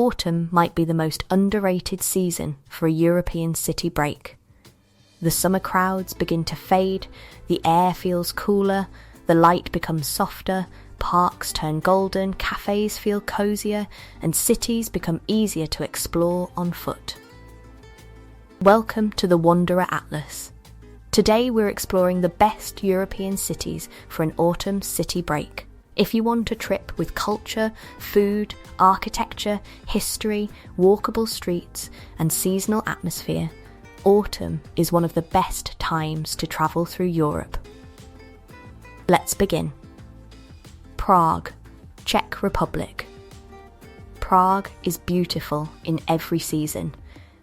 autumn might be the most underrated season for a European city break. The summer crowds begin to fade, the air feels cooler, the light becomes softer, parks turn golden, cafes feel cozier, and cities become easier to explore on foot. Welcome to the Wanderer Atlas. Today we're exploring the best European cities for an autumn city break. If you want a trip with culture, food, architecture, history, walkable streets, and seasonal atmosphere, autumn is one of the best times to travel through Europe. Let's begin. Prague, Czech Republic. Prague is beautiful in every season,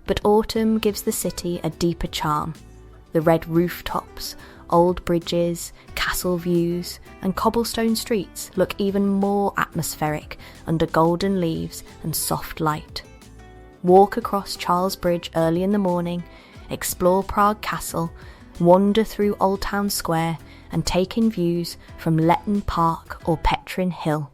but autumn gives the city a deeper charm. The red rooftops, old bridges, castle views, and cobblestone streets look even more atmospheric under golden leaves and soft light. Walk across Charles Bridge early in the morning, explore Prague Castle, wander through Old Town Square, and take in views from Letton Park or Petrin Hill.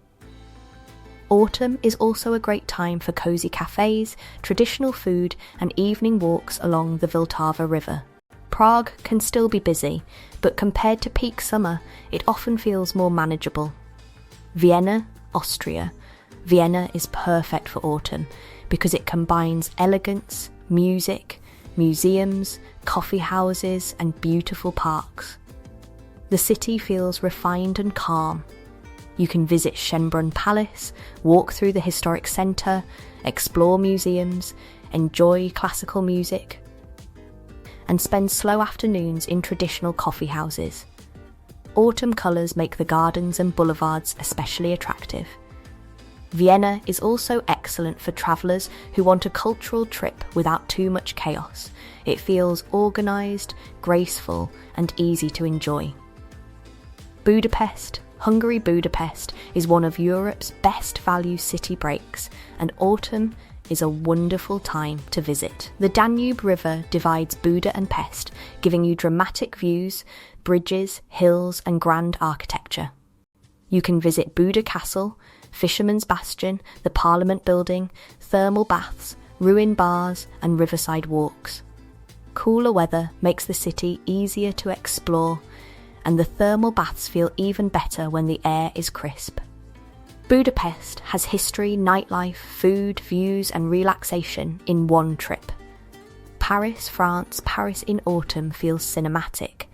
Autumn is also a great time for cosy cafes, traditional food, and evening walks along the Vltava River. Prague can still be busy, but compared to peak summer, it often feels more manageable. Vienna, Austria. Vienna is perfect for autumn because it combines elegance, music, museums, coffee houses, and beautiful parks. The city feels refined and calm. You can visit Schönbrunn Palace, walk through the historic centre, explore museums, enjoy classical music, and spend slow afternoons in traditional coffee houses. Autumn colours make the gardens and boulevards especially attractive. Vienna is also excellent for travellers who want a cultural trip without too much chaos. It feels organised, graceful, and easy to enjoy. Budapest, Hungary Budapest, is one of Europe's best value city breaks, and autumn is a wonderful time to visit. The Danube River divides Buda and Pest, giving you dramatic views, bridges, hills, and grand architecture. You can visit Buda Castle, Fisherman's Bastion, the Parliament Building, thermal baths, ruined bars, and riverside walks. Cooler weather makes the city easier to explore, and the thermal baths feel even better when the air is crisp. Budapest has history, nightlife, food, views, and relaxation in one trip. Paris, France. Paris in autumn feels cinematic.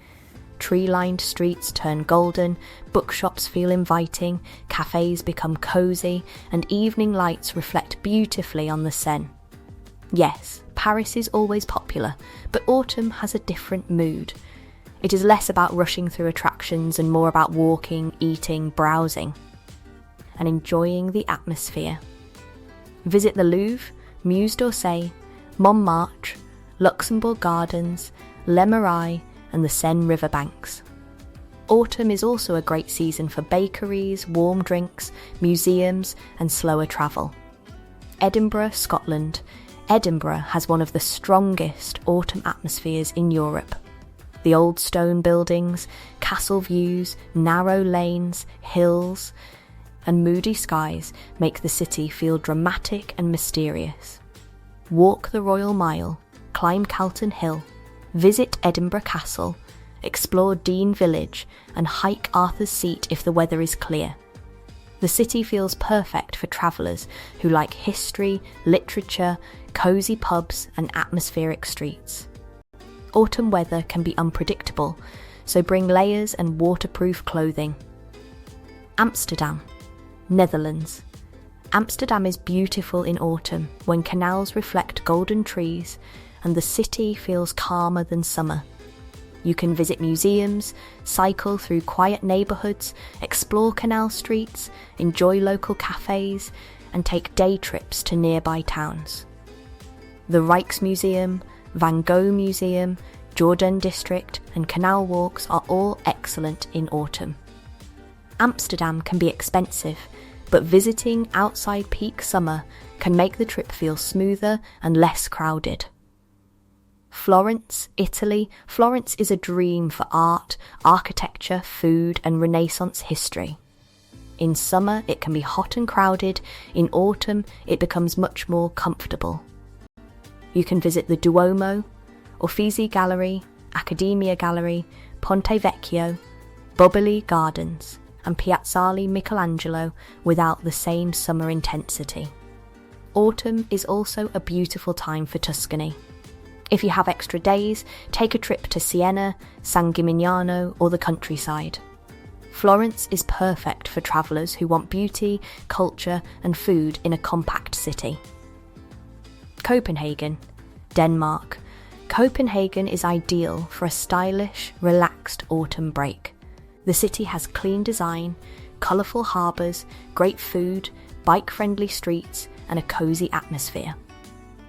Tree-lined streets turn golden, bookshops feel inviting, cafes become cosy, and evening lights reflect beautifully on the Seine. Yes, Paris is always popular, but autumn has a different mood. It is less about rushing through attractions and more about walking, eating, browsing, and enjoying the atmosphere. Visit the Louvre, Musée d'Orsay, Montmartre, Luxembourg Gardens, Les Marais, and the Seine riverbanks. Autumn is also a great season for bakeries, warm drinks, museums, and slower travel. Edinburgh, Scotland. Edinburgh has one of the strongest autumn atmospheres in Europe. The old stone buildings, castle views, narrow lanes, hills, and moody skies make the city feel dramatic and mysterious. Walk the Royal Mile, climb Calton Hill, visit Edinburgh Castle, explore Dean Village, and hike Arthur's Seat if the weather is clear. The city feels perfect for travellers who like history, literature, cosy pubs, and atmospheric streets. Autumn weather can be unpredictable, so bring layers and waterproof clothing. Amsterdam, Netherlands. Amsterdam is beautiful in autumn when canals reflect golden trees and the city feels calmer than summer. You can visit museums, cycle through quiet neighbourhoods, explore canal streets, enjoy local cafes, and take day trips to nearby towns. The Rijksmuseum, Van Gogh Museum, Jordan District, and canal walks are all excellent in autumn. Amsterdam can be expensive, but visiting outside peak summer can make the trip feel smoother and less crowded. Florence, Italy. Florence is a dream for art, architecture, food, and Renaissance history. In summer, it can be hot and crowded. In autumn, it becomes much more comfortable. You can visit the Duomo, Uffizi Gallery, Accademia Gallery, Ponte Vecchio, Boboli Gardens, and Piazzale Michelangelo without the same summer intensity. Autumn is also a beautiful time for Tuscany. If you have extra days, take a trip to Siena, San Gimignano, or the countryside. Florence is perfect for travellers who want beauty, culture, and food in a compact city. Copenhagen, Denmark. Copenhagen is ideal for a stylish, relaxed autumn break. The city has clean design, colourful harbours, great food, bike-friendly streets, and a cosy atmosphere.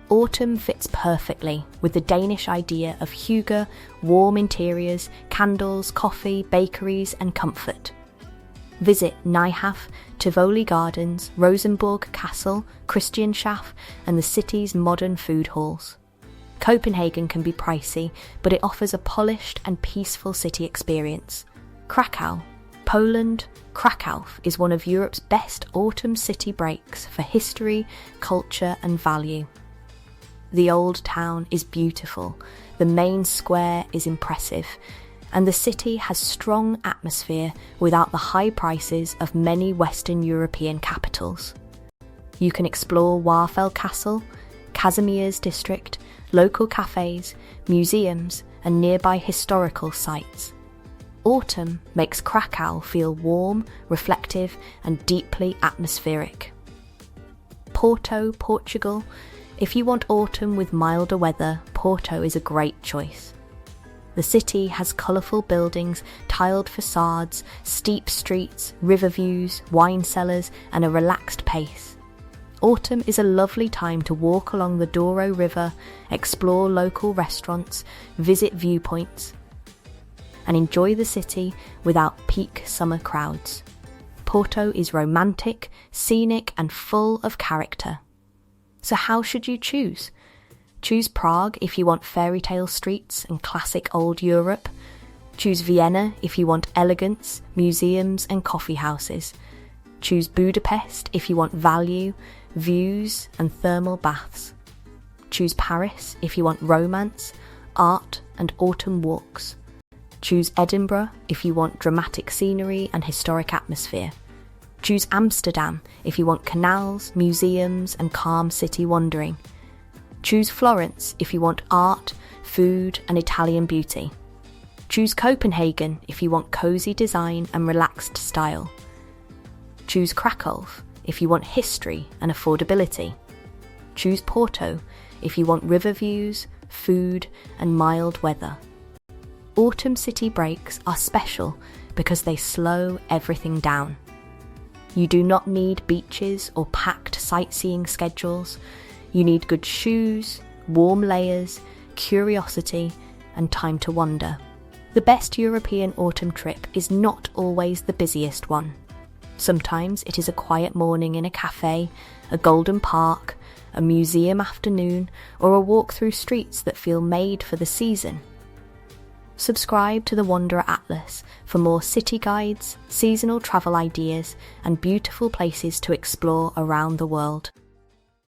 Autumn fits perfectly with the Danish idea of hygge, warm interiors, candles, coffee, bakeries, and comfort. Visit Nyhavn, Tivoli Gardens, Rosenborg Castle, Christianshavn, and the city's modern food halls. Copenhagen can be pricey, but it offers a polished and peaceful city experience. Krakow, Poland. Krakow is one of Europe's best autumn city breaks for history, culture, and value. The old town is beautiful, the main square is impressive, and the city has strong atmosphere without the high prices of many Western European capitals. You can explore Warfell Castle, Kazimierz district, local cafes, museums, and nearby historical sites. Autumn makes Krakow feel warm, reflective, and deeply atmospheric. Porto, Portugal. If you want autumn with milder weather, Porto is a great choice. The city has colourful buildings, tiled facades, steep streets, river views, wine cellars, and a relaxed pace. Autumn is a lovely time to walk along the Douro River, explore local restaurants, visit viewpoints, and enjoy the city without peak summer crowds. Porto is romantic, scenic, and full of character. So how should you choose? Choose Prague if you want fairy tale streets and classic old Europe. Choose Vienna if you want elegance, museums, and coffee houses. Choose Budapest if you want value, views, and thermal baths. Choose Paris if you want romance, art, and autumn walks. Choose Edinburgh if you want dramatic scenery and historic atmosphere. Choose Amsterdam if you want canals, museums, and calm city wandering. Choose Florence if you want art, food, and Italian beauty. Choose Copenhagen if you want cosy design and relaxed style. Choose Krakow if you want history and affordability. Choose Porto if you want river views, food, and mild weather. Autumn city breaks are special because they slow everything down. You do not need beaches or packed sightseeing schedules. You need good shoes, warm layers, curiosity, and time to wander. The best European autumn trip is not always the busiest one. Sometimes it is a quiet morning in a cafe, a golden park, a museum afternoon, or a walk through streets that feel made for the season. Subscribe to the Wanderer Atlas for more city guides, seasonal travel ideas, and beautiful places to explore around the world.